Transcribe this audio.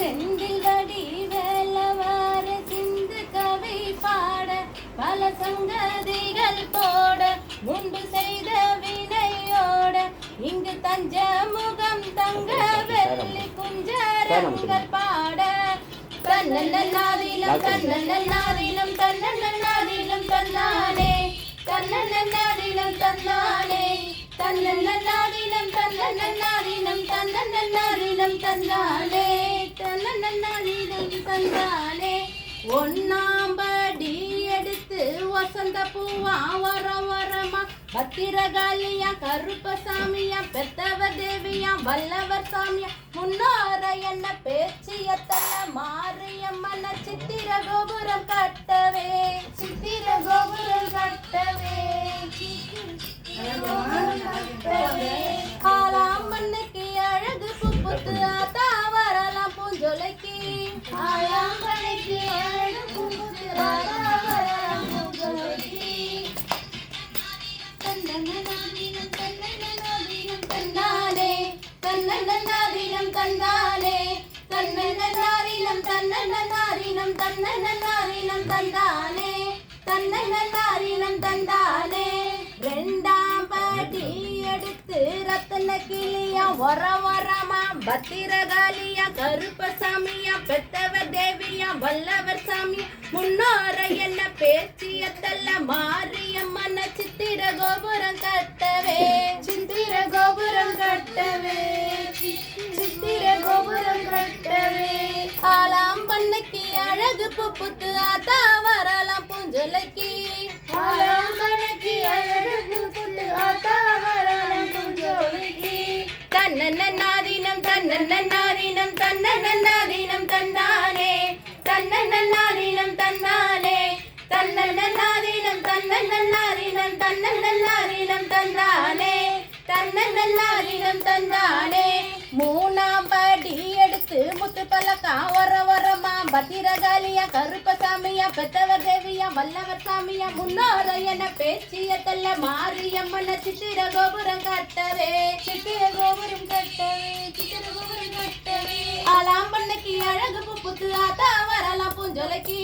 செந்தில் வடி வேலவார சிந்து கவி பாட பல சங்கதிகள் போட முன்பு செய்த வினையோட இங்கு தஞ்ச முகம் தங்க வெள்ளி குஞ்சரங்கள் பாட தன்னன்னாதினம் தன்னன்னாதினம் தன்னன்னாதினம் தன்னானே தன்னன்னாதினம் தன்னானே தன்னன்னாதினம் தன்னன்னாதினம் தன்னன்னாதினம் தன்னானே தன்னன்னாதினம் தன்னானே ஒன்னாம்படி எடுத்து வசந்த பூவா வர வரமா பத்திரகாளியா கருப்பசாமியா பெத்தவர் தேவியா வல்லவர் சாமியா முன்னோர என்ன பேச்சியத்தல்ல மாரியம்மன சித்திர கோபுரம் கட்டவே சித்திர கோபுரம் கட்டவே ஆளாம்பண்ணுக்கு அழகு புப்புத்து ஆத்தா வரலாம் பூஞ்சொலைக்கு ஆளாம்பண்ணுக்கு அழகு புப்புத்து ஆத்தா வரலாம் பூஞ்சொலைக்கு தன்னன்னாதினம் தன்னன்னாதினம் தன்னானே தன்னன்னாதினம் தன்னானே தன்னன்னாதினம் தன்னன்னாதினம் தன்னன்னாதினம் தந்தானே தன்னன்னாதினம் தந்தானே ரெண்டாம் படி எடுத்து ரத்தன கிளியா வர வரமா பத்திரகாளியா கருப்பசாமியா பெத்தவர் தேவியா வல்லவர் சாமியா முன்னோர என்ன பேச்சியத்தல்ல மாரியம்மன சித்திர கோபுரம் கட்டவே சித்திர கோபுரம் கட்டவே சித்திர கோபுரம் கட்டவே ஆளாம்பண்ணுக்கு அழகு புப்புத்து ஆத்தா வரலாம் பூஞ்சொலைக்கு ஆளாம்பண்ணுக்கு அழகு புப்புத்து ஆத்தா வரலாம் பூஞ்சொலைக்கு தன்னன்னாதினம் தன்னன்னாதினம் தன்னன்னாதினம் தன்னானே தன்னன்னாதினம் தன்னானே தன்னன்னாதினம் தன்னன்னாதினம் தன்னன்னாதினம் தந்தானே தன்னன்னாதினம் தந்தானே மூணாம் படி எடுத்து முத்து பல்லக்கா வர வரமா பத்திரகாளியா கருப்பசாமியா பெத்தவர் தேவியா வல்லவர் சாமியா முன்னோர என பேச்சியத்தல்ல மாரியம்மன சித்திர கோபுரம் கட்டவே சித்திர கோபுரம் கட்டவே சித்திர கோபுரம் கட்டவே ஆளாம்பண்ணுக்கு அழகு புப்புத்து ஆத்தா வரலாம் பூஞ்சொலைக்கு